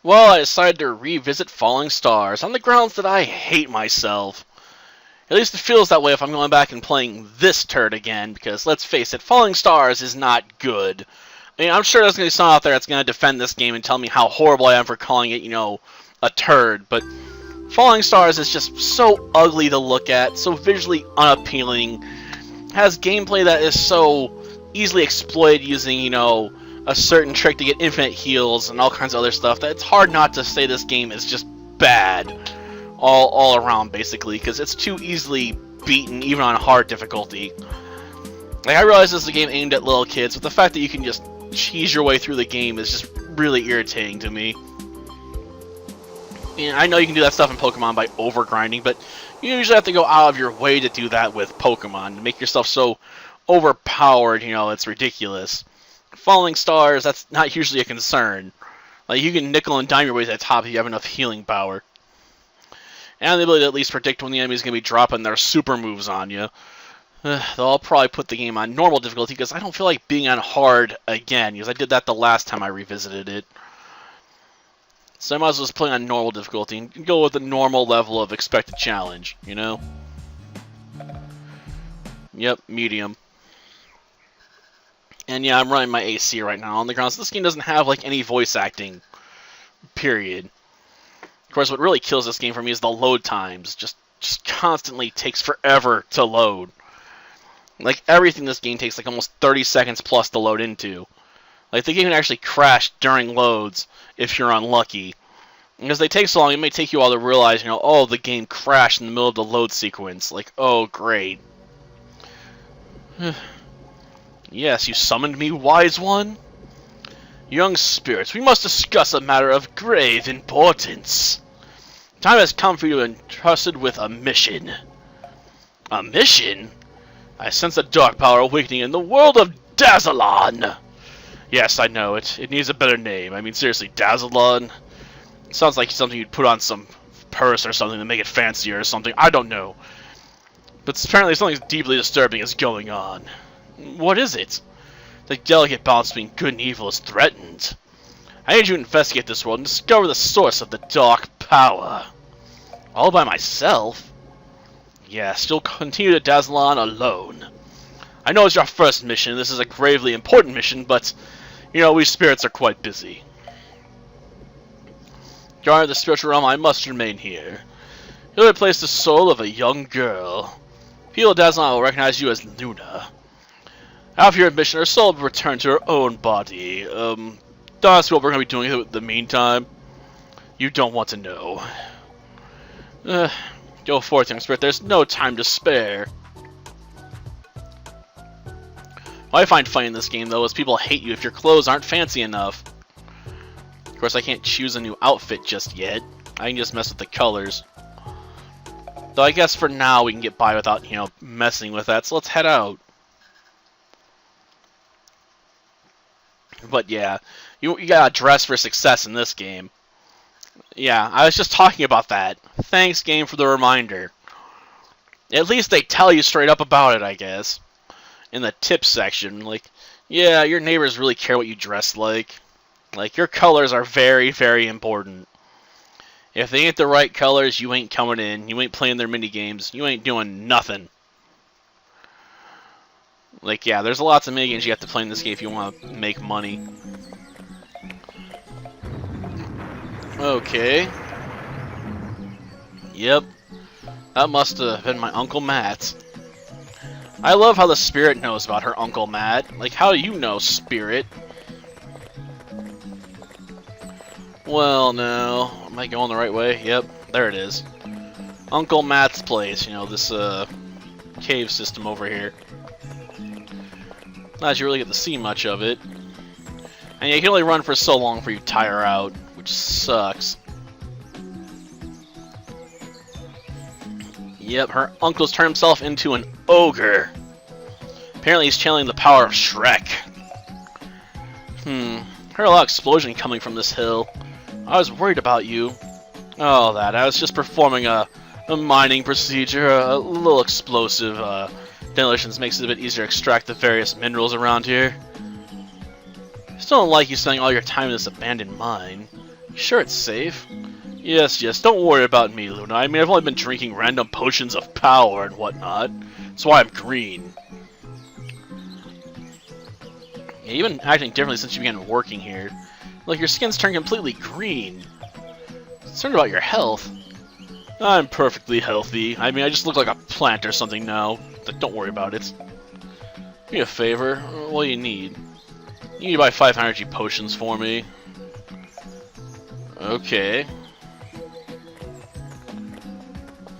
Well, I decided to revisit Falling Stars on the grounds that I hate myself. At least it feels that way if I'm going back and playing this turd again, because let's face it, Falling Stars is not good. I mean, I'm sure there's going to be someone out there that's going to defend this game and tell me how horrible I am for calling it, a turd, but Falling Stars is just so ugly to look at, so visually unappealing, has gameplay that is so easily exploited using, a certain trick to get infinite heals and all kinds of other stuff that it's hard not to say this game is just bad all around, basically, because it's too easily beaten even on hard difficulty. Like, I realize this is a game aimed at little kids, but the fact that you can just cheese your way through the game is just really irritating to me. I know you can do that stuff in Pokemon by over-grinding, but you usually have to go out of your way to do that with Pokemon, to make yourself so overpowered, it's ridiculous. Falling Stars, that's not usually a concern. Like, you can nickel and dime your way to the top if you have enough healing power. And the ability to at least predict when the enemy's going to be dropping their super moves on you. They'll probably put the game on normal difficulty, because I don't feel like being on hard again, because I did that the last time I revisited it. So I might as well just play on normal difficulty and go with the normal level of expected challenge, Yep, medium. And yeah, I'm running my AC right now on the ground, so this game doesn't have, like, any voice acting, period. Of course, what really kills this game for me is the load times. Just constantly takes forever to load. Like, everything in this game takes, like, almost 30 seconds plus to load into. Like, the game can actually crash during loads if you're unlucky. Because they take so long, it may take you a while to realize, oh, the game crashed in the middle of the load sequence. Like, oh, great. Yes, you summoned me, wise one? Young spirits, we must discuss a matter of grave importance. Time has come for you to be entrusted with a mission. A mission? I sense a dark power awakening in the world of Dazzleon. Yes, I know it. It needs a better name. I mean, seriously, Dazzleon? It sounds like something you'd put on some purse or something to make it fancier or something. I don't know. But apparently something deeply disturbing is going on. What is it? The delicate balance between good and evil is threatened. I need you to investigate this world and discover the source of the dark power. All by myself? Yes, you'll continue to Dazzleon alone. I know it's your first mission. This is a gravely important mission, but, we spirits are quite busy. Guard of the spiritual realm, I must remain here. You'll replace the soul of a young girl. People of Dazzleon will recognize you as Luna. After your mission, her soul will return to her own body. That's what we're going to be doing in the meantime. You don't want to know. Go forth, young spirit. There's no time to spare. What I find funny in this game, though, is people hate you if your clothes aren't fancy enough. Of course, I can't choose a new outfit just yet. I can just mess with the colors. Though I guess for now we can get by without, messing with that. So let's head out. But yeah, you gotta dress for success in this game. Yeah, I was just talking about that. Thanks, game, for the reminder. At least they tell you straight up about it, I guess. In the tips section, like, yeah, your neighbors really care what you dress like. Like, your colors are very, very important. If they ain't the right colors, you ain't coming in. You ain't playing their minigames. You ain't doing nothing. Like, yeah, there's lots of minigames you have to play in this game if you want to make money. Okay. Yep. That must have been my Uncle Matt. I love how the spirit knows about her Uncle Matt. Like, how do you know, spirit? Well, no. Am I going the right way? Yep, there it is. Uncle Matt's place, this cave system over here. Not that you really get to see much of it. And you can only run for so long before you tire out, which sucks. Yep, her uncle's turned himself into an ogre. Apparently he's channeling the power of Shrek. Heard a lot of explosion coming from this hill. I was worried about you. Oh, that. I was just performing a mining procedure, a little explosive. Demolitions makes it a bit easier to extract the various minerals around here. I still don't like you spending all your time in this abandoned mine. Sure it's safe. Yes, yes, don't worry about me, Luna. I mean, I've only been drinking random potions of power and whatnot. That's why I'm green. Yeah, you've been acting differently since you began working here. Like, your skin's turned completely green. Concerned about your health? I'm perfectly healthy. I mean, I just look like a plant or something now. Don't worry about it. Do me a favor. What do you need? You need to buy 5 energy potions for me. Okay.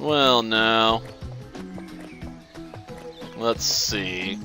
Well, now. Let's see.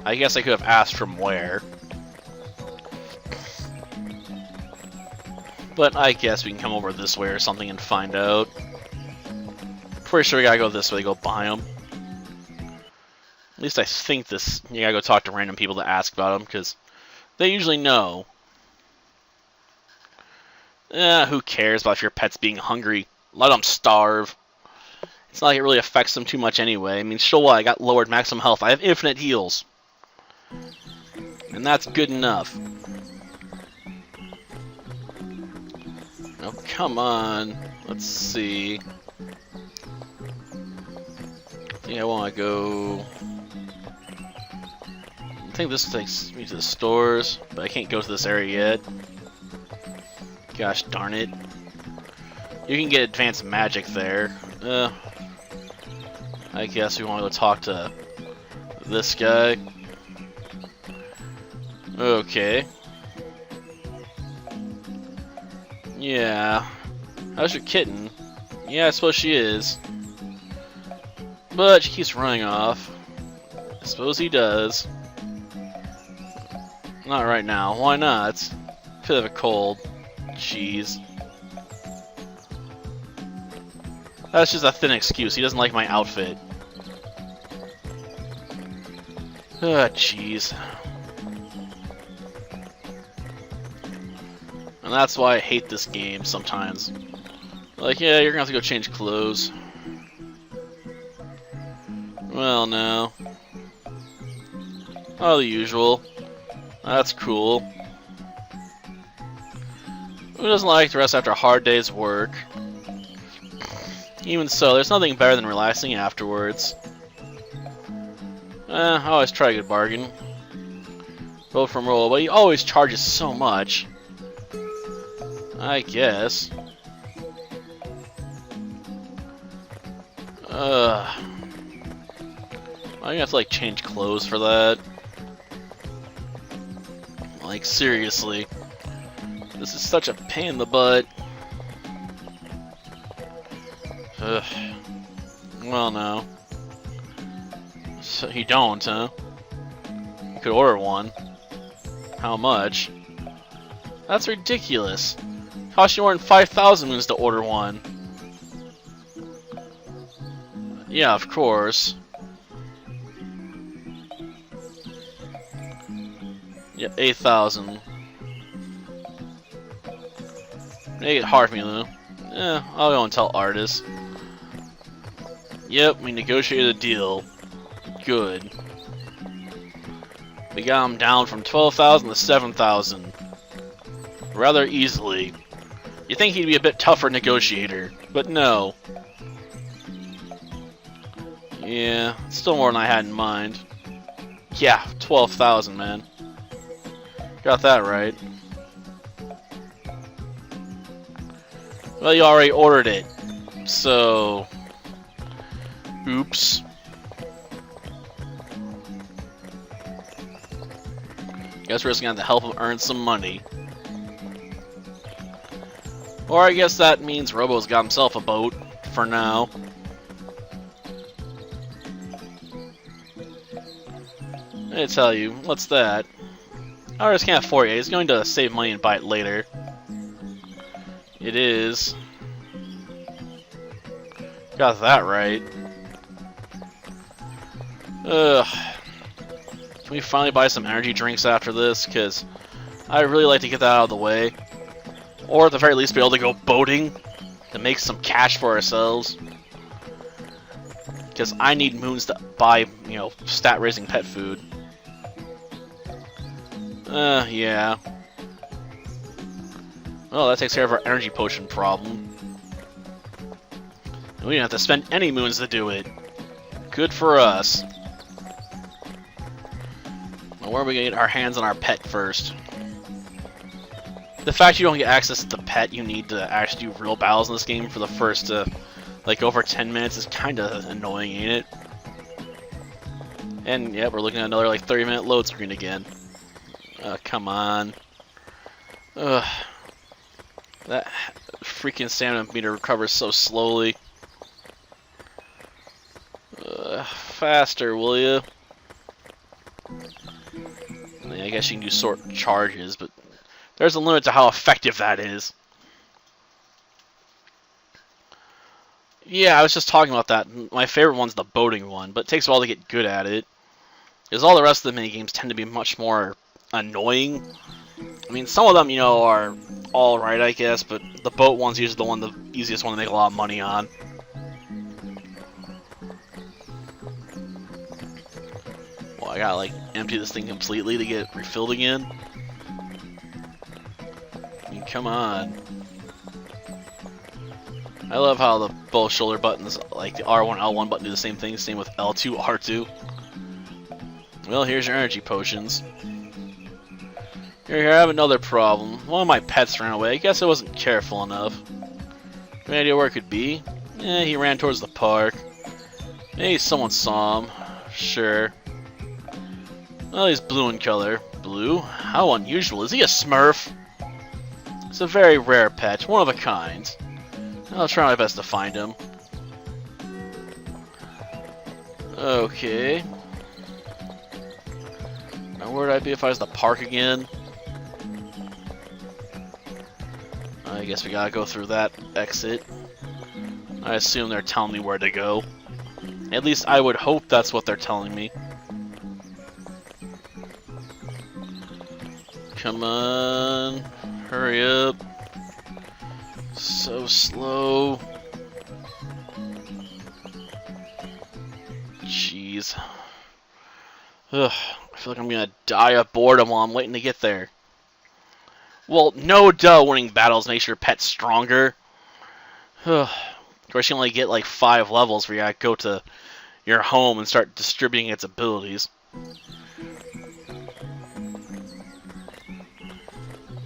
I guess I could have asked from where. But I guess we can come over this way or something and find out. Pretty sure we gotta go this way, go buy them. At least I think this. You gotta go talk to random people to ask about them, because they usually know. Who cares about your pets being hungry? Let them starve. It's not like it really affects them too much anyway. I mean, so what? I got lowered maximum health. I have infinite heals. And that's good enough. Oh, come on. Let's see. I think I want to go... I think this takes me to the stores, but I can't go to this area yet. Gosh darn it. You can get advanced magic there. I guess we want to go talk to this guy. Okay. Yeah. How's your kitten? Yeah, I suppose she is. But she keeps running off. I suppose he does. Not right now. Why not? Bit of a cold. Jeez. That's just a thin excuse. He doesn't like my outfit. Ah, jeez. And that's why I hate this game sometimes. Like, yeah, you're gonna have to go change clothes. Well, no. Oh, the usual. That's cool. Who doesn't like to rest after a hard day's work? Even so, there's nothing better than relaxing afterwards. I always try a good bargain. Roll from roll, but he always charges so much. I guess. I'm gonna have to like change clothes for that. Like seriously. This is such a pain in the butt. Ugh. Well, no. So you don't, huh? You could order one. How much? That's ridiculous. Cost you more than 5,000 moons to order one. Yeah, of course. Yeah, 8,000. Make it hard for me, though. I'll go and tell Artis. Yep, we negotiated a deal. Good. We got him down from 12,000 to 7,000. Rather easily. You'd think he'd be a bit tougher negotiator, but no. Yeah, still more than I had in mind. Yeah, 12,000, man. Got that right. Well, you already ordered it, so... Oops. Guess we're just gonna have to help him earn some money. Or I guess that means Robo's got himself a boat, for now. I tell you, what's that? I just can't afford it. He's going to save money and buy it later. It is. Got that right. Ugh. Can we finally buy some energy drinks after this? Because I'd really like to get that out of the way. Or at the very least be able to go boating to make some cash for ourselves. Because I need moons to buy, you know, stat-raising pet food. Yeah. Well, that takes care of our energy potion problem. We didn't have to spend any moons to do it. Good for us. Well, where are we going to get our hands on our pet first? The fact you don't get access to the pet you need to actually do real battles in this game for the first, like, over 10 minutes is kind of annoying, ain't it? And, yeah, we're looking at another, like, 30-minute load screen again. Come on. Ugh. That freaking stamina meter recovers so slowly. Faster, will you? I guess you can do sort charges, but there's a limit to how effective that is. Yeah, I was just talking about that. My favorite one's the boating one, but it takes a while to get good at it. Because all the rest of the minigames tend to be much more annoying. I mean, some of them, you know, are alright, I guess, but the boat one's usually the easiest one to make a lot of money on. Well, I gotta, like, empty this thing completely to get it refilled again. I mean, come on. I love how the both shoulder buttons, like the R1, L1 button, do the same thing. Same with L2, R2. Well, here's your energy potions. Here, I have another problem. One of my pets ran away. I guess I wasn't careful enough. Any idea where it could be? He ran towards the park. Maybe someone saw him. Sure. Well, he's blue in color. Blue? How unusual. Is he a Smurf? It's a very rare pet. One of a kind. I'll try my best to find him. Okay. Now where would I be if I was the park again? I guess we gotta go through that exit. I assume they're telling me where to go. At least I would hope that's what they're telling me. Come on. Hurry up. So slow. Jeez. Ugh, I feel like I'm gonna die of boredom while I'm waiting to get there. Well, no duh, winning battles makes your pet stronger. Ugh. Of course, you only get like 5 levels where you gotta go to your home and start distributing its abilities.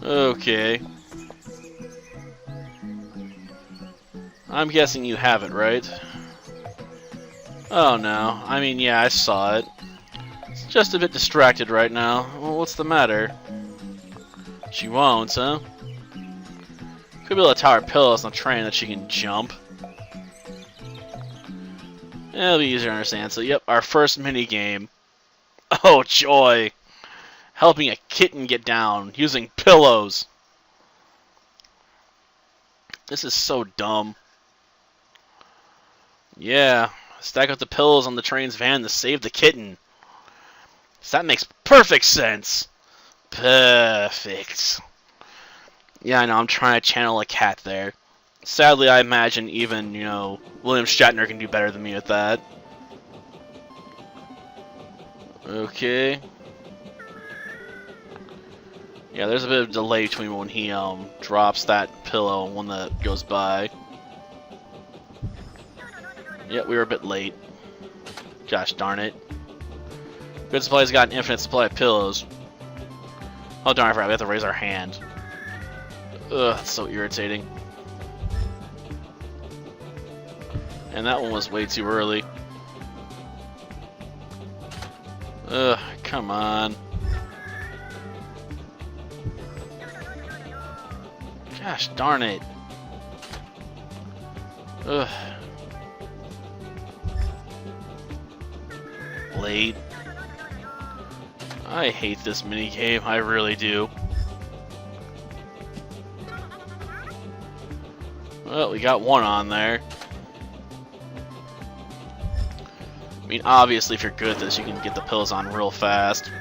Okay. I'm guessing you have it, right? Oh no. I mean, yeah, I saw it. It's just a bit distracted right now. Well, what's the matter? She won't, huh? Could be able to tie her pillows on the train that she can jump. It'll be easier to understand. So, yep, our first mini game. Oh, joy! Helping a kitten get down using pillows. This is so dumb. Yeah, stack up the pillows on the train's van to save the kitten. So that makes perfect sense. Perfect. Yeah, I know, I'm trying to channel a cat there. Sadly, I imagine even, you know, William Shatner can do better than me with that. Okay. Yeah, there's a bit of delay between when he drops that pillow and when that goes by. Yeah, we were a bit late. Gosh darn it. Good Supply's got an infinite supply of pillows. Oh darn, I forgot, we have to raise our hand. Ugh, that's so irritating. And that one was way too early. Ugh, come on. Gosh darn it. Ugh. Late. I hate this minigame, I really do. Well, we got one on there. I mean, obviously, if you're good at this, you can get the pills on real fast.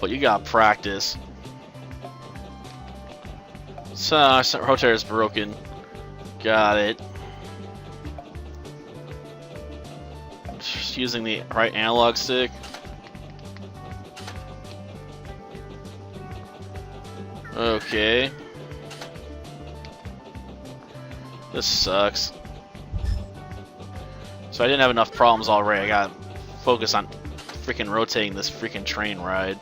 But you gotta practice. So, rotator is broken. Got it. Just using the right analog stick. Okay. This sucks. So I didn't have enough problems already. I gotta focus on freaking rotating this freaking train ride.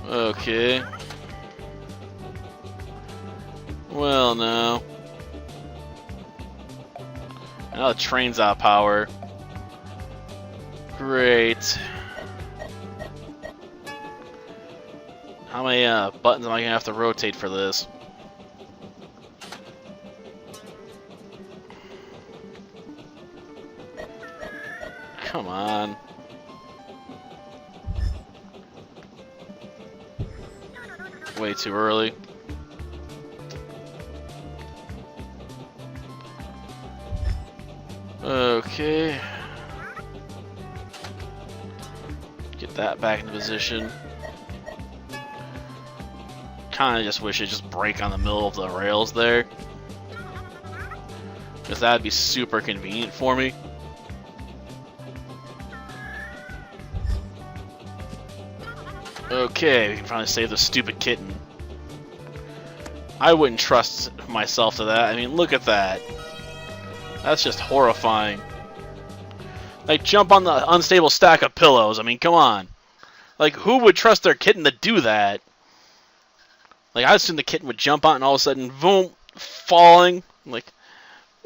Okay. Well, no. Now the train's out of power. Great. How many buttons am I gonna have to rotate for this? Come on. Way too early. Okay. Get that back into position. Kinda just wish it just break on the middle of the rails there. Because that'd be super convenient for me. Okay, we can finally save the stupid kitten. I wouldn't trust myself to that. I mean, look at that. That's just horrifying. Like, jump on the unstable stack of pillows. I mean, come on. Like, who would trust their kitten to do that? Like, I assume the kitten would jump on and all of a sudden, boom, falling. Like,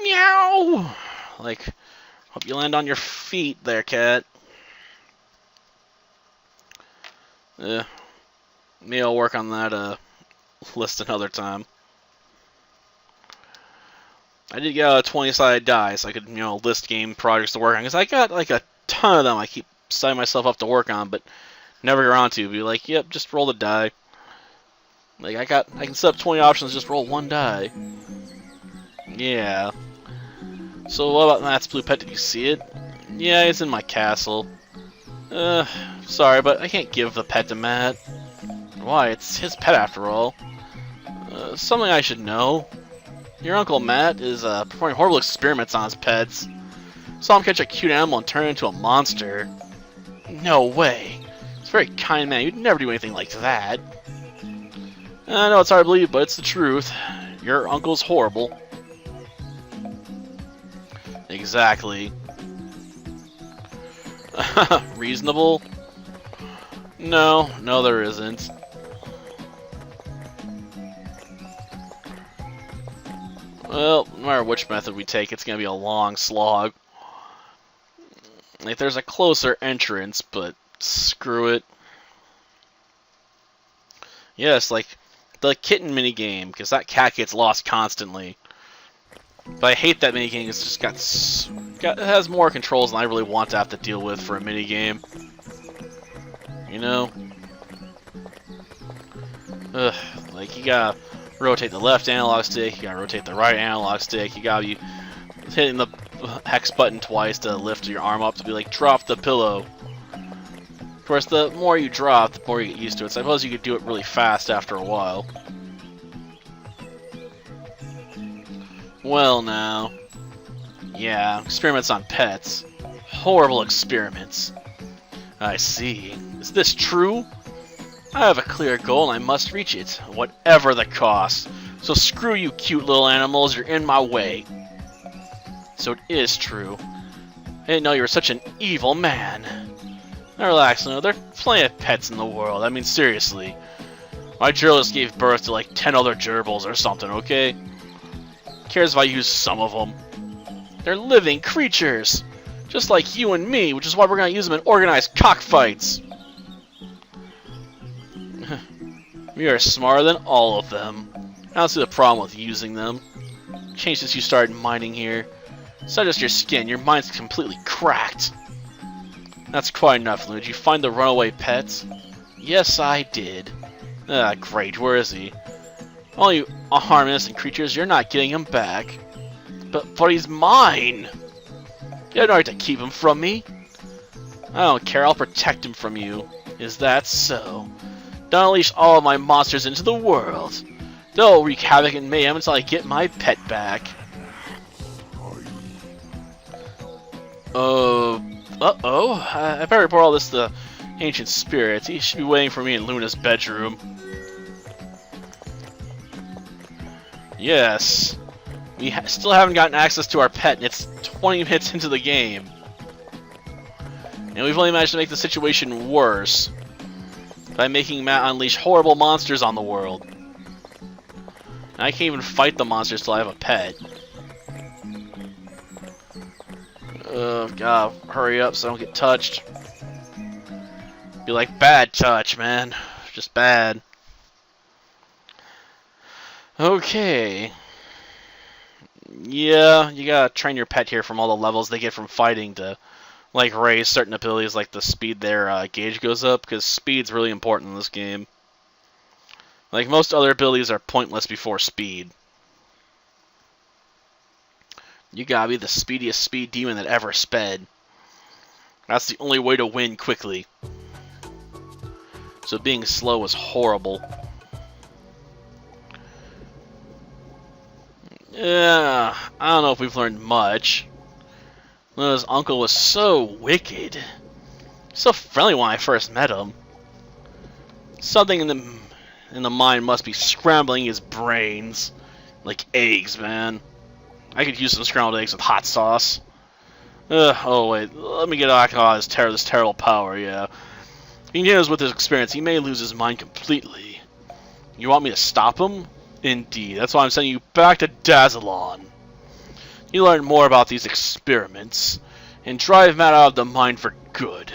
meow. Like, hope you land on your feet there, cat. Maybe I'll work on that list another time. I did get a 20-sided die, so I could, list game projects to work on. Because I got, like, a ton of them I keep setting myself up to work on, but never get around to. Be like, yep, just roll the die. Like, I can set up 20 options, just roll one die. Yeah. So what about Matt's blue pet? Did you see it? Yeah, it's in my castle. Sorry, but I can't give the pet to Matt. Why? It's his pet after all. Something I should know. Your Uncle Matt is performing horrible experiments on his pets. Saw him catch a cute animal and turn it into a monster. No way. It's a very kind man. You'd never do anything like that. I know it's hard to believe, but it's the truth. Your uncle's horrible. Exactly. Reasonable? No, there isn't. Well, no matter which method we take, it's gonna be a long slog. Like, there's a closer entrance, but screw it. Yes, like the kitten minigame, because that cat gets lost constantly. But I hate that minigame. It's just it has more controls than I really want to have to deal with for a minigame. You know? Ugh, like, you gotta rotate the left analog stick, you gotta rotate the right analog stick, you gotta be hitting the hex button twice to lift your arm up to be like, drop the pillow. Of course, the more you drop, the more you get used to it. So I suppose you could do it really fast after a while. Well, now. Yeah, experiments on pets. Horrible experiments. I see. Is this true? I have a clear goal and I must reach it, whatever the cost. So screw you, cute little animals, you're in my way. So it is true. I didn't know you were such an evil man. Now relax, there are plenty of pets in the world. I mean, seriously. My gerbil just gave birth to like 10 other gerbils or something, okay? Who cares if I use some of them? They're living creatures! Just like you and me, which is why we're gonna use them in organized cockfights! We are smarter than all of them. I don't see the problem with using them. Changed since you started mining here. It's not just your skin, your mind's completely cracked. That's quite enough, Lou. Did you find the runaway pet? Yes, I did. Ah, great. Where is he? All you harm innocent creatures, you're not getting him back. But he's mine! You have no right to keep him from me. I don't care. I'll protect him from you. Is that so? Don't unleash all of my monsters into the world. They'll wreak havoc and mayhem until I get my pet back. Uh-oh. I better report all this to Ancient spirits. He should be waiting for me in Luna's bedroom. Yes. We still haven't gotten access to our pet, and it's 20 minutes into the game. And we've only managed to make the situation worse by making Matt unleash horrible monsters on the world. And I can't even fight the monsters till I have a pet. Oh god, hurry up so I don't get touched. Be like bad touch, man. Just bad. Okay. Yeah, you gotta train your pet here from all the levels they get from fighting to, like, raise certain abilities, like the speed their gauge goes up, because speed's really important in this game. Like, most other abilities are pointless before speed. You gotta be the speediest speed demon that ever sped. That's the only way to win quickly. So being slow is horrible. Yeah, I don't know if we've learned much. Luna's uncle was so wicked. So friendly when I first met him. Something in the mind must be scrambling his brains. Like eggs, man. I could use some scrambled eggs with hot sauce. Oh wait, let me get back on this terrible power, yeah. If he knows with his experience, he may lose his mind completely. You want me to stop him? Indeed, that's why I'm sending you back to Dazzleon. You learn more about these experiments, and drive Matt out of the mine for good.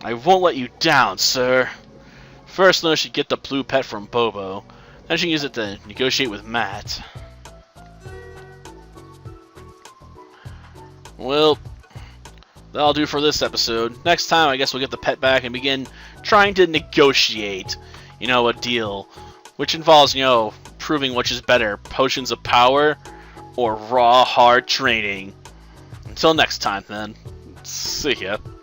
I won't let you down, sir. First, Luna should get the blue pet from Bobo. Then she can use it to negotiate with Matt. Well, that'll do for this episode. Next time, I guess we'll get the pet back and begin trying to negotiate, a deal. Which involves, proving which is better, potions of power or raw, hard training. Until next time, then. See ya.